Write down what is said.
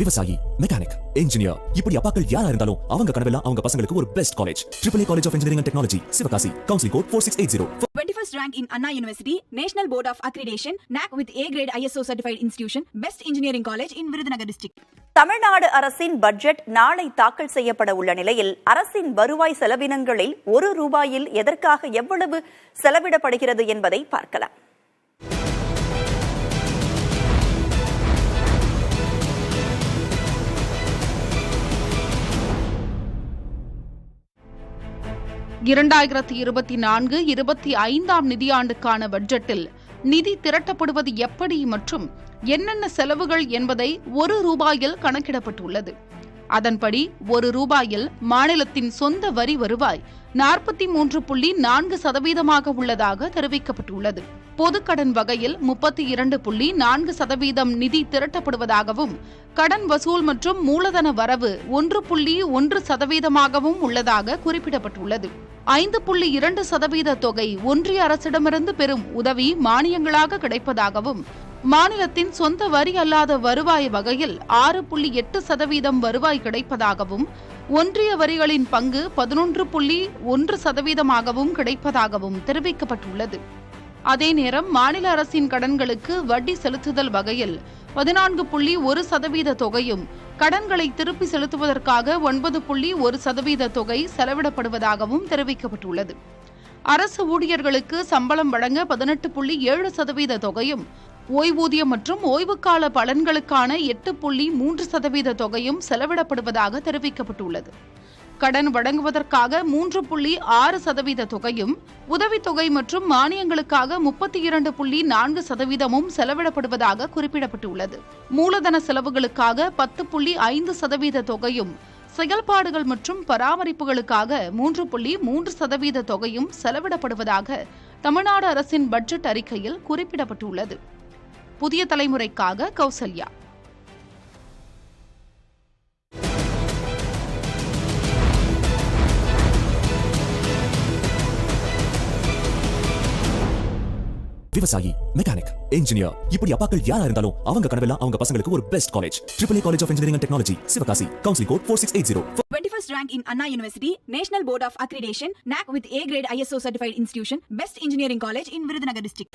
விவசாயி, mechanic, engineer, இப்படி அப்பாக்கள் யாரா இருந்தாலும் அவங்க கனவெல்லாம் அவங்க பசங்களுக்கு ஒரு best college. AAA College of Engineering and Technology, Sivakasi. Counseling code 4680. 21st rank in Anna University, National Board of Accreditation, NAC with A grade ISO certified institution, Best Engineering College in Virudhunagar district. Tamil Nadu அரசின் budget நாளை தாக்கல் செய்யப்பட உள்ள நிலையில் அரசின் வருவாய் செலவினங்களில் ₹1 எதற்காக எவ்வளவு செலவிடப்படுகிறது என்பதை பார்க்கலாம். (2024-25) நிதியாண்டுக்கான பட்ஜெட்டில் நிதி திரட்டப்படுவது எப்படி மற்றும் என்னென்ன செலவுகள் என்பதை ₹1 கணக்கிடப்பட்டுள்ளது. அதன்படி ₹1 மாநிலத்தின் சொந்த வரி வருவாய் 43.4% உள்ளதாக தெரிவிக்கப்பட்டுள்ளது. பொதுக்கடன் வகையில் 32.4% நிதி திரட்டப்படுவதாகவும் கடன் வசூல் மற்றும் மூலதன வரவு 1.1% உள்ளதாக குறிப்பிடப்பட்டுள்ளது. 5.2% தொகை ஒன்றிய அரசிடமிருந்து பெறும் உதவி மானியங்களாக கிடைப்பதாகவும் மாநிலத்தின் சொந்த வரி அல்லாத வருவாய் வகையில் 6.8% வருவாய் கிடைப்பதாகவும் ஒன்றிய வரிகளின் பங்கு 11.1% கிடைப்பதாகவும் தெரிவிக்கப்பட்டுள்ளது. அதே நேரம் மாநில அரசின் கடன்களுக்கு வட்டி செலுத்துதல் வகையில் 14.1% தொகையும் கடன்களை திருப்பி செலுத்துவதற்காக 9.1% தொகை செலவிடப்படுவதாகவும் தெரிவிக்கப்பட்டுள்ளது. அரசு ஊழியர்களுக்கு சம்பளம் வழங்க 18.7% தொகையும் ஓய்வூதியம் மற்றும் ஓய்வுக்கால பலன்களுக்கான 8.3% தொகையும் செலவிடப்படுவதாக தெரிவிக்கப்பட்டுள்ளது. கடன் வழங்குவதற்காக 3.6% தொகையும் உதவித்தொகை மற்றும் மானியங்களுக்காக 32.4% செலவிடப்படுவதாக குறிப்பிடப்பட்டுள்ளது. மூலதன செலவுகளுக்காக 10.5% தொகையும் செயல்பாடுகள் மற்றும் பராமரிப்புகளுக்காக 3.3% தொகையும் செலவிடப்படுவதாக தமிழ்நாடு அரசின் பட்ஜெட் அறிக்கையில் குறிப்பிடப்பட்டுள்ளது. புதிய தலைமுறைக்காக கௌசல்யா. விவசாயி, மெக்கானிக், இன்ஜினியர், இப்படி அப்பாக்கள் யாரா இருந்தாலும் அவங்க கனவெல்லாம் அவங்க பசங்களுக்கு ஒரு best college. AAA College of Engineering and Technology, Sivakasi. Counseling code 4680. 21st rank in Anna University, National Board of Accreditation, NAC with A grade ISO certified institution, Best Engineering College in Virudhunagar district.